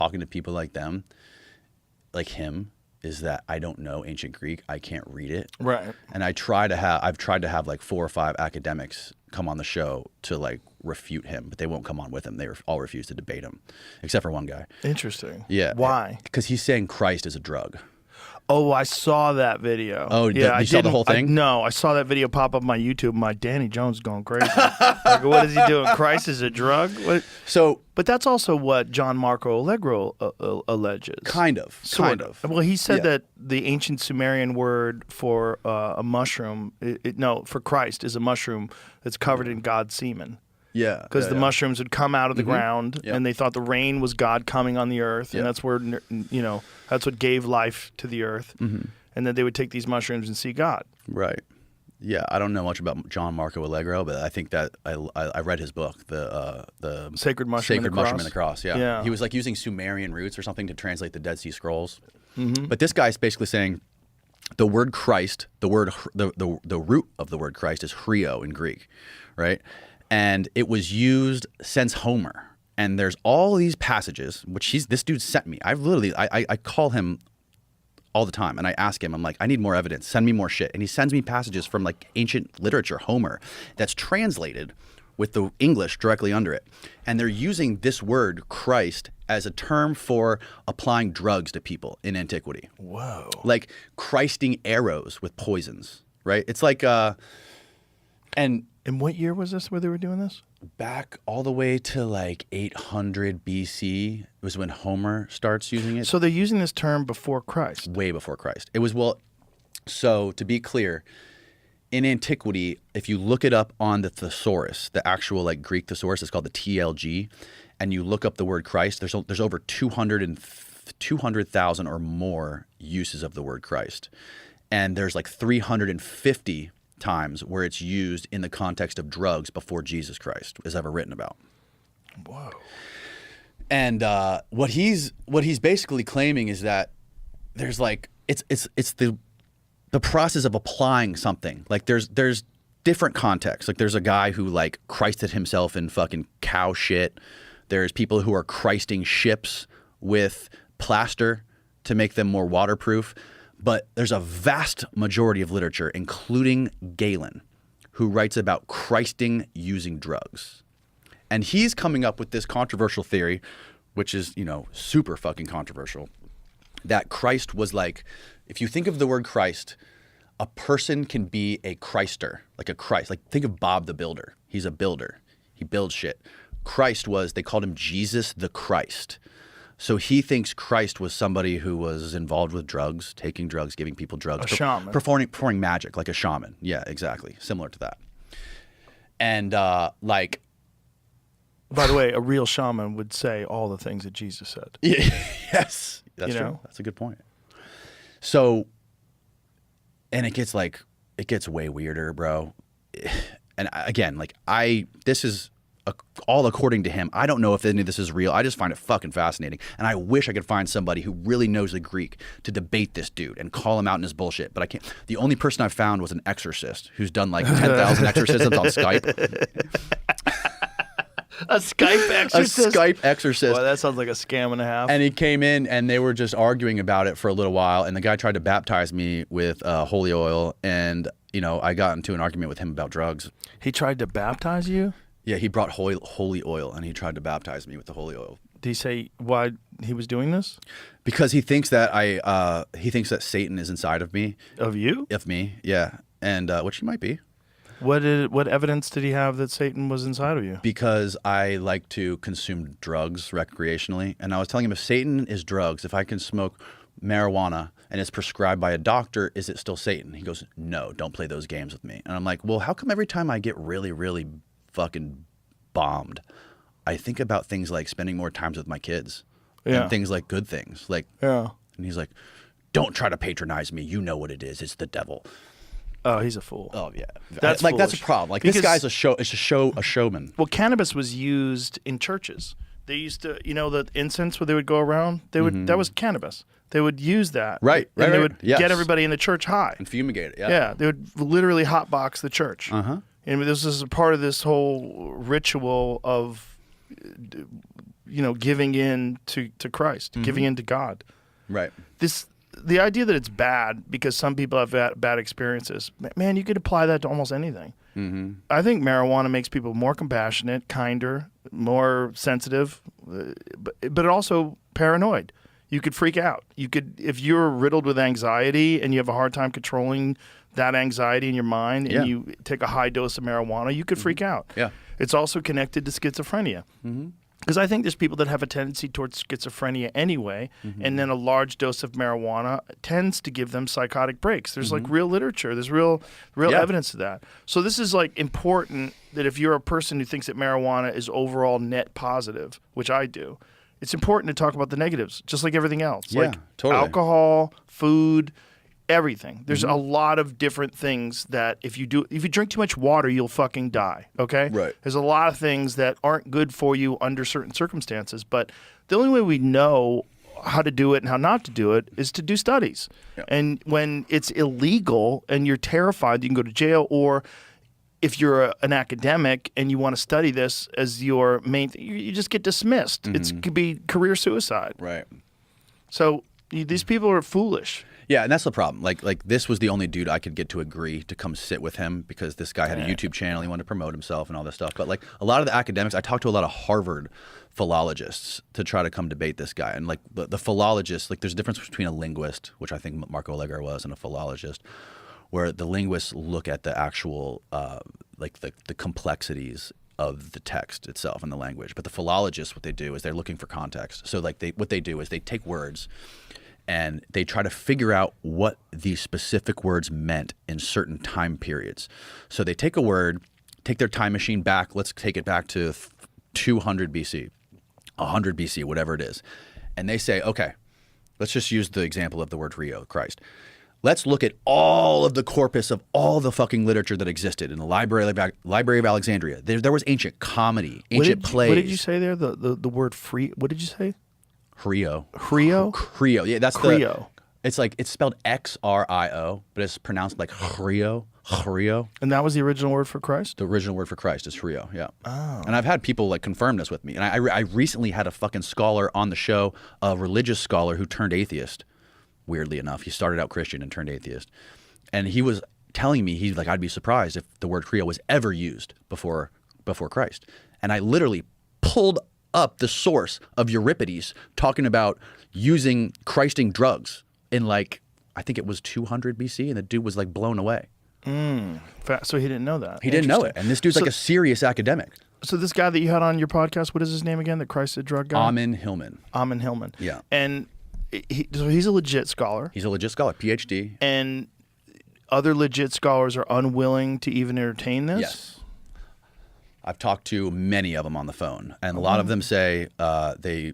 talking to people like them, like him, is that I don't know ancient Greek. I can't read it. Right. And I've tried to have like 4 or 5 academics come on the show to like refute him, but they won't come on with him. They all refuse to debate him, except for one guy. Interesting. Yeah. Why? Because he's saying Christ is a drug. Oh, I saw that video. Oh, yeah, you saw the whole thing? No, I saw that video pop up on my YouTube. My Danny Jones is going crazy. Like, what is he doing? Christ is a drug? What? But that's also what John Marco Allegro alleges. Kind of. Well, he said that the ancient Sumerian word for a mushroom, for Christ, is a mushroom that's covered in God's semen. Yeah. Because the mushrooms would come out of the ground, and they thought the rain was God coming on the earth, and that's where, that's what gave life to the earth. And then they would take these mushrooms and see God. Right. Yeah, I don't know much about John Marco Allegro, but I think that I read his book, the Sacred Mushroom and the Cross. Yeah. He was like using Sumerian roots or something to translate the Dead Sea Scrolls. But this guy's basically saying the word Christ, the root of the word Christ is chrio in Greek, right? And it was used since Homer. And there's all these passages, which this dude sent me. I call him all the time and I ask him, I'm like, I need more evidence. Send me more shit. And he sends me passages from like ancient literature, Homer, that's translated with the English directly under it. And they're using this word Christ as a term for applying drugs to people in antiquity. Whoa. Like Christing arrows with poisons, right? It's like, And what year was this where they were doing this? Back all the way to like 800 BC was when Homer starts using it. So they're using this term before Christ. Way before Christ. It was, so to be clear, in antiquity, if you look it up on the thesaurus, the actual like Greek thesaurus, it's called the TLG, and you look up the word Christ, there's over 200,000 or more uses of the word Christ. And there's like 350 times where it's used in the context of drugs before Jesus Christ is ever written about. Whoa. And what he's basically claiming is that there's like it's the process of applying something. Like there's different contexts. Like there's a guy who like Christed himself in fucking cow shit. There's people who are Christing ships with plaster to make them more waterproof. But there's a vast majority of literature, including Galen, who writes about Christing using drugs. And he's coming up with this controversial theory, which is, super fucking controversial, that Christ was like, if you think of the word Christ, a person can be a Christer, like a Christ. Like think of Bob the Builder. He's a builder. He builds shit. Christ they called him Jesus the Christ. So he thinks Christ was somebody who was involved with drugs, taking drugs, giving people drugs. A shaman. Performing magic, like a shaman. Yeah, exactly. Similar to that. And By the way, a real shaman would say all the things that Jesus said. Yes. That's true. That's a good point. So, and it gets way weirder, bro. And again, this is all according to him. I don't know if any of this is real. I just find it fucking fascinating. And I wish I could find somebody who really knows the Greek to debate this dude and call him out in his bullshit. But I can't. The only person I found was an exorcist who's done like 10,000 exorcisms on Skype. A Skype exorcist? A Skype exorcist. Boy, that sounds like a scam and a half. And he came in and they were just arguing about it for a little while. And the guy tried to baptize me with holy oil. And, I got into an argument with him about drugs. He tried to baptize you? Yeah, he brought holy oil, and he tried to baptize me with the holy oil. Did he say why he was doing this? Because he thinks that he thinks that Satan is inside of me. Of you? Of me, yeah, and which he might be. What evidence did he have that Satan was inside of you? Because I like to consume drugs recreationally, and I was telling him if Satan is drugs, if I can smoke marijuana and it's prescribed by a doctor, is it still Satan? He goes, no, don't play those games with me. And I'm like, well, how come every time I get really, really fucking bombed, I think about things like spending more times with my kids and things like good things, and he's like, don't try to patronize me, you know what it is, it's the devil. Oh, he's a fool. Oh yeah, that's a problem. Like because this guy's a showman. Well, cannabis was used in churches. They used to, the incense where they would go around, that was cannabis. They would use that. Right. They would get everybody in the church high. And fumigate it, Yeah, they would literally hotbox the church. And this is a part of this whole ritual of, giving in to Christ, giving in to God. Right. The idea that it's bad because some people have bad experiences, man, you could apply that to almost anything. Mm-hmm. I think marijuana makes people more compassionate, kinder, more sensitive, but also paranoid. You could freak out. If you're riddled with anxiety and you have a hard time controlling that anxiety in your mind and you take a high dose of marijuana, you could freak out. Yeah. It's also connected to schizophrenia. Because I think there's people that have a tendency towards schizophrenia anyway, and then a large dose of marijuana tends to give them psychotic breaks. There's like real literature. There's real evidence of that. So this is like important that if you're a person who thinks that marijuana is overall net positive, which I do, it's important to talk about the negatives, just like everything else. Yeah, like totally. Alcohol, food, everything. There's a lot of different things that if you drink too much water, you'll fucking die, okay? Right. There's a lot of things that aren't good for you under certain circumstances, but the only way we know how to do it and how not to do it is to do studies. Yeah. And when it's illegal and you're terrified, you can go to jail, or if you're an academic and you want to study this as your main thing, you just get dismissed. It could be career suicide. Right. So these people are foolish. Yeah, and that's the problem. Like this was the only dude I could get to agree to come sit with him because this guy had a YouTube channel. He wanted to promote himself and all this stuff. But like a lot of the academics, I talked to a lot of Harvard philologists to try to come debate this guy. And like the philologists, like there's a difference between a linguist, which I think Marco Allegro was, and a philologist, where the linguists look at the actual like the complexities of the text itself and the language. But the philologists, what they do is they're looking for context. So like what they do is they take words and they try to figure out what these specific words meant in certain time periods. So they take a word, take their time machine back, let's take it back to 200 BC, 100 BC, whatever it is. And they say, okay, let's just use the example of the word Rio, Christ. Let's look at all of the corpus of all the fucking literature that existed in the Library of Alexandria. There was ancient comedy, ancient plays. What did you say there? The word free, what did you say? Hrio. Hrio? Yeah, that's Hrio. It's spelled Xrio, but it's pronounced like Hrio. And that was the original word for Christ? The original word for Christ is Hrio, yeah. Oh. And I've had people like confirm this with me. And I recently had a fucking scholar on the show, a religious scholar who turned atheist, weirdly enough. He started out Christian and turned atheist. And he was telling me, he's like, I'd be surprised if the word Hrio was ever used before Christ. And I literally pulled up the source of Euripides talking about using Christing drugs in like, I think it was 200 BC, and the dude was like blown away. So he didn't know that. He didn't know it. And this dude's like a serious academic. So this guy that you had on your podcast, what is his name again? The Christed drug guy? Amen Hillman. Amen Hillman. Yeah. And so he's a legit scholar. He's a legit scholar, PhD. And other legit scholars are unwilling to even entertain this? Yes. I've talked to many of them on the phone, and a lot of them say they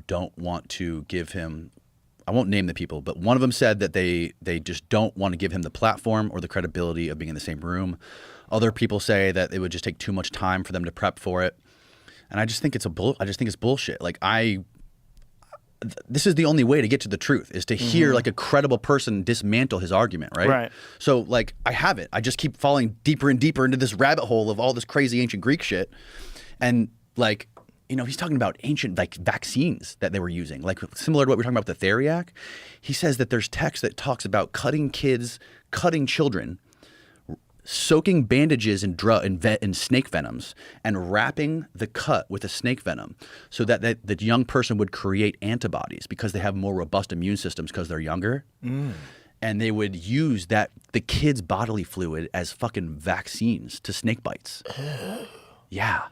don't want to give him, I won't name the people, but one of them said that they just don't want to give him the platform or the credibility of being in the same room. Other people say that it would just take too much time for them to prep for it. And I just think it's bullshit. Like this is the only way to get to the truth, is to hear like a credible person dismantle his argument, right? Right. So like I have it. I just keep falling deeper and deeper into this rabbit hole of all this crazy ancient Greek shit. And like, he's talking about ancient like vaccines that they were using, like similar to what we're talking about with the theriac. He says that there's text that talks about cutting children, soaking bandages in snake venoms and wrapping the cut with a snake venom so that the young person would create antibodies because they have more robust immune systems because they're younger. And they would use the kid's bodily fluid as fucking vaccines to snake bites. Yeah.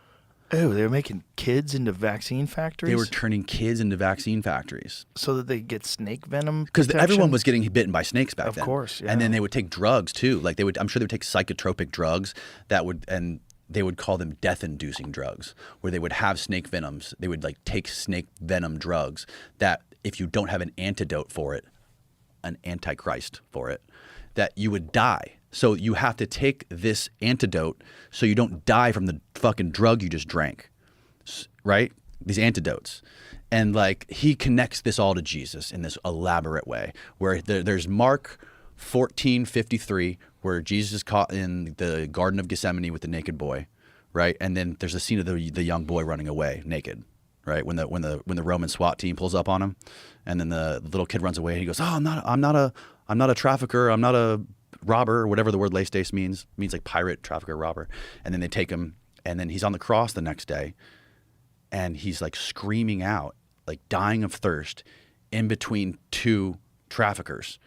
Oh, they were making kids into vaccine factories? They were turning kids into vaccine factories. So that they get snake venom Because everyone was getting bitten by snakes back then. Of course, yeah. And then they would take drugs too. Like I'm sure they would take psychotropic drugs and they would call them death-inducing drugs, where they would have snake venoms. They would like take snake venom drugs that if you don't have an antidote for it, an antichrist for it, that you would die. So you have to take this antidote so you don't die from the fucking drug you just drank, right? These antidotes. And like he connects this all to Jesus in this elaborate way, where there's Mark 14:53, where Jesus is caught in the Garden of Gethsemane with the naked boy, right? And then there's a scene of the young boy running away naked, right? When the Roman SWAT team pulls up on him, and then the little kid runs away, and he goes, "Oh, I'm not a trafficker. I'm not a robber," or whatever the word lestes means like pirate, trafficker, robber. And then they take him, and then he's on the cross the next day, and he's like screaming out, like dying of thirst, in between two traffickers.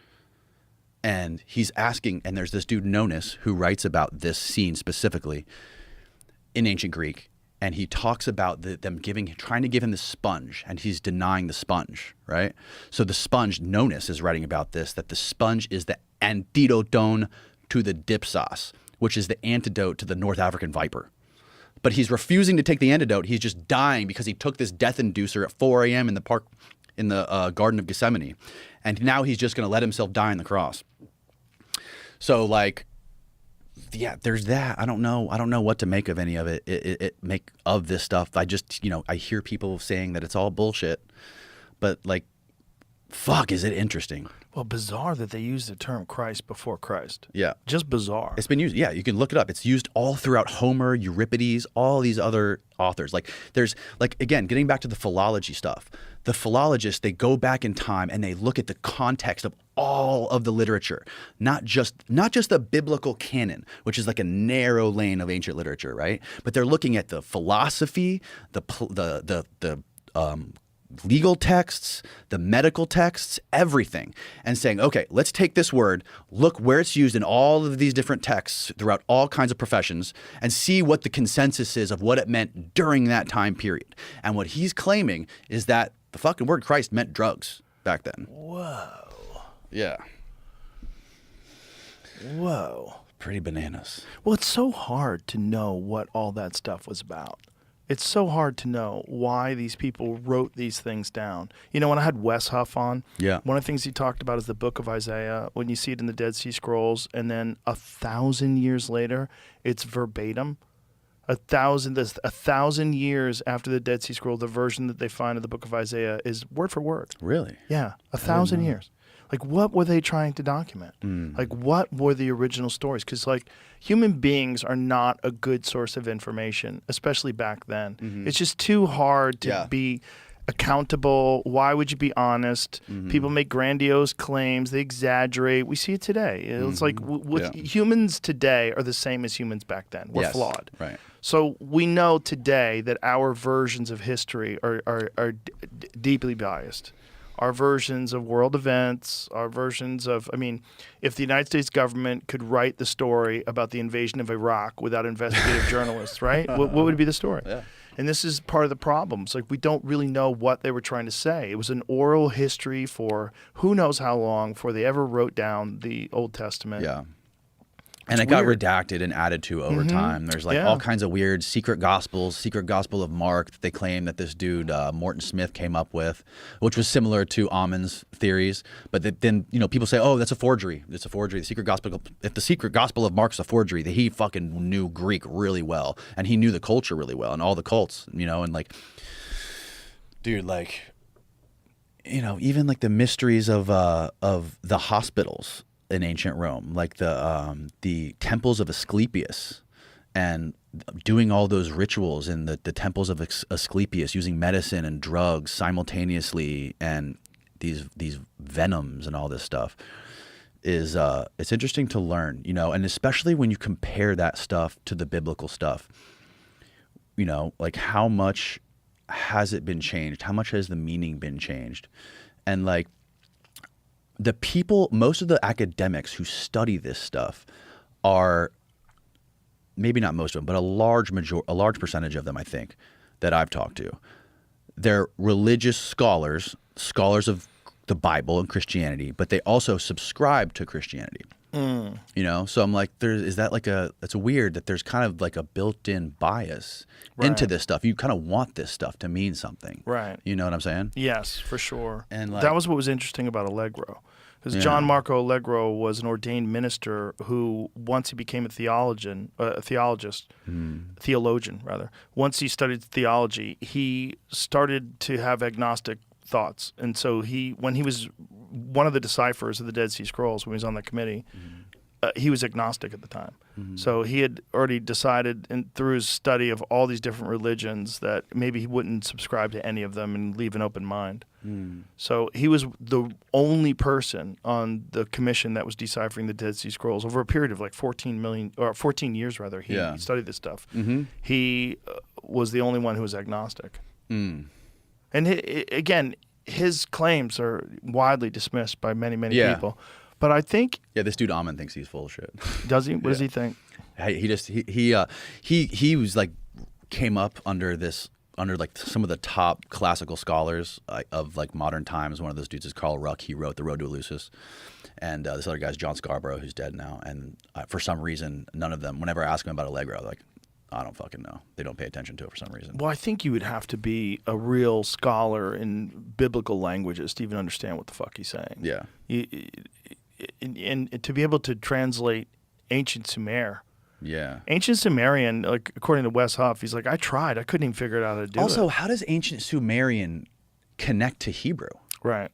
And he's asking, and there's this dude Nonus who writes about this scene specifically in ancient Greek, and he talks about them trying to give him the sponge, and he's denying the sponge, right? So the sponge, Nonus is writing about this, that the sponge is the antidoton to the dipsos, which is the antidote to the North African viper. But he's refusing to take the antidote. He's just dying because he took this death inducer at 4 a.m. in the park, in the Garden of Gethsemane, and now he's just going to let himself die on the cross. So like, yeah, there's that. I don't know what to make of any of it. Make of this stuff. I just, I hear people saying that it's all bullshit, but like, fuck, is it interesting? Well, bizarre that they use the term Christ before Christ. Yeah. Just bizarre. It's been used. Yeah, you can look it up. It's used all throughout Homer, Euripides, all these other authors. Like there's again, getting back to the philology stuff. The philologists, they go back in time and they look at the context of all of the literature, not just the biblical canon, which is like a narrow lane of ancient literature, right? But they're looking at the philosophy, the legal texts, the medical texts, everything, and saying, okay, let's take this word, look where it's used in all of these different texts throughout all kinds of professions, and see what the consensus is of what it meant during that time period. And what he's claiming is that the fucking word Christ meant drugs back then. Whoa. Yeah. Whoa. Pretty bananas. Well, it's so hard to know what all that stuff was about. It's so hard to know why these people wrote these things down. When I had Wes Huff on, one of the things he talked about is the book of Isaiah. When you see it in the Dead Sea Scrolls, and then 1,000 years later, it's verbatim. 1,000 years after the Dead Sea Scroll, the version that they find of the book of Isaiah is word for word. Really? Yeah, 1,000 years. Like, what were they trying to document? Like, what were the original stories? Because, like, human beings are not a good source of information, especially back then. It's just too hard to be accountable. Why would you be honest? People make grandiose claims. They exaggerate. We see it today. It's like humans today are the same as humans back then. We're flawed. Right. So we know today that our versions of history are deeply biased. Our versions of world events, our versions of, if the United States government could write the story about the invasion of Iraq without investigative journalists, right? What would be the story? Yeah. And this is part of the problem. It's like we don't really know what they were trying to say. It was an oral history for who knows how long before they ever wrote down the Old Testament. Yeah. And it got redacted and added to over time. There's all kinds of weird secret gospels, secret gospel of Mark that they claim that this dude, Morton Smith, came up with, which was similar to Amen's theories. But then, people say, oh, that's a forgery. It's a forgery. If the secret gospel of Mark's a forgery, that he fucking knew Greek really well. And he knew the culture really well and all the cults, and like, dude, like, even like the mysteries of the hospitals in ancient Rome, like the temples of Asclepius, and doing all those rituals in the temples of Asclepius, using medicine and drugs simultaneously, and these venoms and all this stuff is it's interesting to learn, and especially when you compare that stuff to the biblical stuff, like how much has it been changed? How much has the meaning been changed? And like, the people, most of the academics who study this stuff are, maybe not most of them, but a large percentage of them, I think, that I've talked to. They're religious scholars of the Bible and Christianity, but they also subscribe to Christianity. So I'm like, it's weird that there's kind of like a built-in bias into this stuff. You kind of want this stuff to mean something. Right. You know what I'm saying? Yes, for sure. And that was what was interesting about Allegro. Because John Marco Allegro was an ordained minister who, once he became a theologian, once he studied theology, he started to have agnostic thoughts. And so when he was one of the deciphers of the Dead Sea Scrolls, when he was on that committee, he was agnostic at the time. So he had already decided through his study of all these different religions that maybe he wouldn't subscribe to any of them and leave an open mind. So he was the only person on the commission that was deciphering the Dead Sea Scrolls over a period of like 14 years rather. He studied this stuff. He was the only one who was agnostic. And again, his claims are widely dismissed by many people. But I think this dude Amen thinks he's full of shit. Does he? What does he think? He was like came up under like some of the top classical scholars of like modern times. One of those dudes is Carl Ruck. He wrote The Road to Eleusis, and this other guy's John Scarborough, who's dead now. And for some reason, none of them. Whenever I ask him about Allegro, like, I don't fucking know. They don't pay attention to it for some reason. Well, I think you would have to be a real scholar in biblical languages to even understand what the fuck he's saying. Yeah. And to be able to translate ancient Sumer. Yeah. Ancient Sumerian, like according to Wes Huff, he's like, I tried. I couldn't even figure out how to do it. Also, how does ancient Sumerian connect to Hebrew? Right.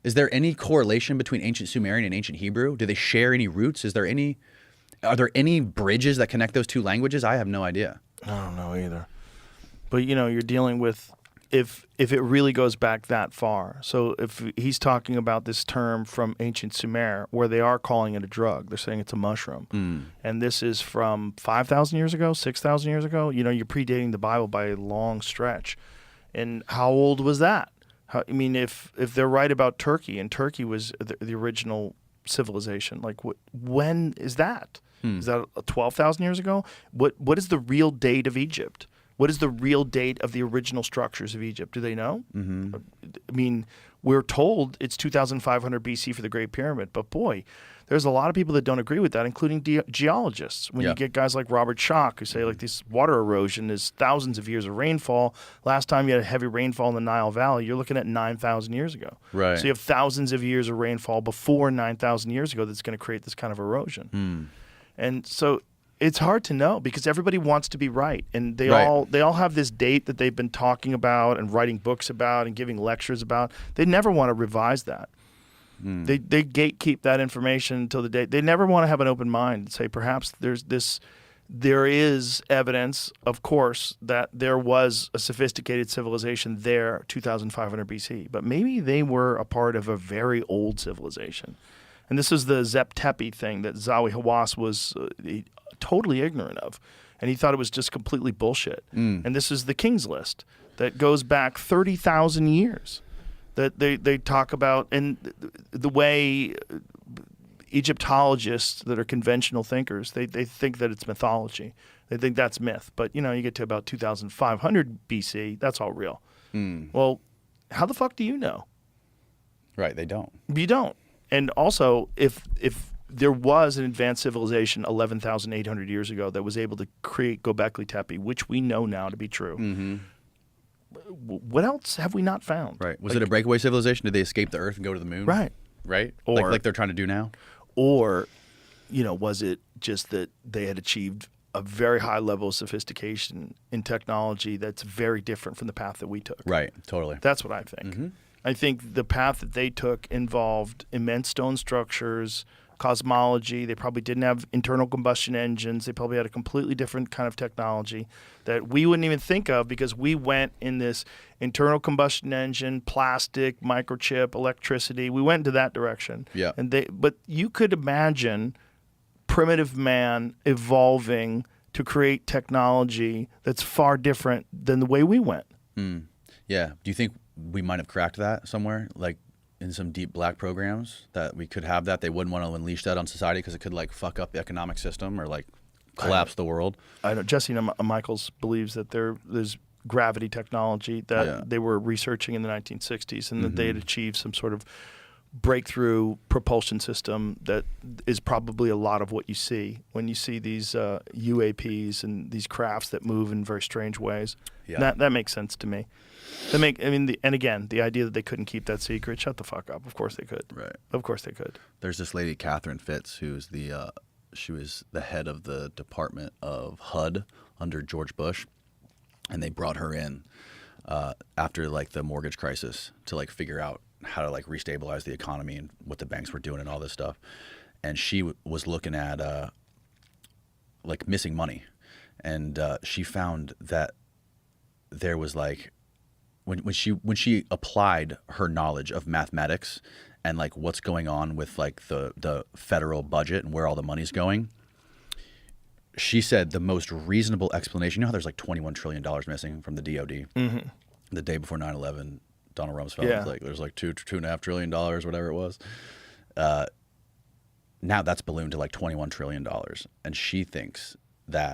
Is there any correlation between ancient Sumerian and ancient Hebrew? Do they share any roots? Are there any bridges that connect those two languages? I have no idea. I don't know either. But you're dealing with if it really goes back that far. So if he's talking about this term from ancient Sumer, where they are calling it a drug, they're saying it's a mushroom. And this is from 5,000 years ago, 6,000 years ago. You're predating the Bible by a long stretch. And how old was that? If they're right about Turkey, and Turkey was the original civilization, like when is that? Is that 12,000 years ago? What is the real date of Egypt? What is the real date of the original structures of Egypt? Do they know? We're told it's 2,500 BC for the Great Pyramid, but boy, there's a lot of people that don't agree with that, including geologists. When you get guys like Robert Schoch who say like this water erosion is thousands of years of rainfall. Last time you had a heavy rainfall in the Nile Valley, you're looking at 9,000 years ago. Right. So you have thousands of years of rainfall before 9,000 years ago that's going to create this kind of erosion. And so it's hard to know because everybody wants to be right, and they all have this date that they've been talking about and writing books about and giving lectures about. They never want to revise that. They gatekeep that information until the date. They never want to have an open mind and say perhaps there is evidence, of course, that there was a sophisticated civilization there 2,500 BC, but maybe they were a part of a very old civilization. And this is the Zep Tepi thing that Zawi Hawass was totally ignorant of. And he thought it was just completely bullshit. And this is the King's List that goes back 30,000 years that they talk about. And the way Egyptologists that are conventional thinkers, they think that it's mythology. They think that's myth. But, you get to about 2,500 BC, that's all real. Well, how the fuck do you know? Right, they don't. You don't. And also, if there was an advanced civilization 11,800 years ago that was able to create Göbekli Tepe, which we know now to be true, what else have we not found? Right. Was it a breakaway civilization? Did they escape the Earth and go to the moon? Right. Right? Or, like they're trying to do now? Or, was it just that they had achieved a very high level of sophistication in technology that's very different from the path that we took? Right. Totally. That's what I think. I think the path that they took involved immense stone structures, cosmology. They probably didn't have internal combustion engines. They probably had a completely different kind of technology that we wouldn't even think of because we went in this internal combustion engine, plastic, microchip, electricity. We went into that direction. Yeah. But you could imagine primitive man evolving to create technology that's far different than the way we went. Yeah. Do you think we might have cracked that somewhere, like in some deep black programs, that we could have that? They wouldn't want to unleash that on society because it could like fuck up the economic system or like collapse the world. I know Jesse Michaels believes that there's gravity technology that they were researching in the 1960s and that they had achieved some sort of breakthrough propulsion system that is probably a lot of what you see when you see these UAPs and these crafts that move in very strange ways. Yeah. That makes sense to me. And again, the idea that they couldn't keep that secret, shut the fuck up. Of course they could. Right. Of course they could. There's this lady, Catherine Fitz, who's she was the head of the Department of HUD under George Bush, and they brought her in after like the mortgage crisis to like figure out how to like restabilize the economy and what the banks were doing and all this stuff. and she was looking at like missing money, and she found that there was like when she applied her knowledge of mathematics and like what's going on with like the federal budget and where all the money's going. She said the most reasonable explanation. You know how there's like $21 trillion missing from the DoD the day before 9/11. Donald Rumsfeld was like, there's like $2.5 trillion, whatever it was. Now that's ballooned to like $21 trillion, and she thinks that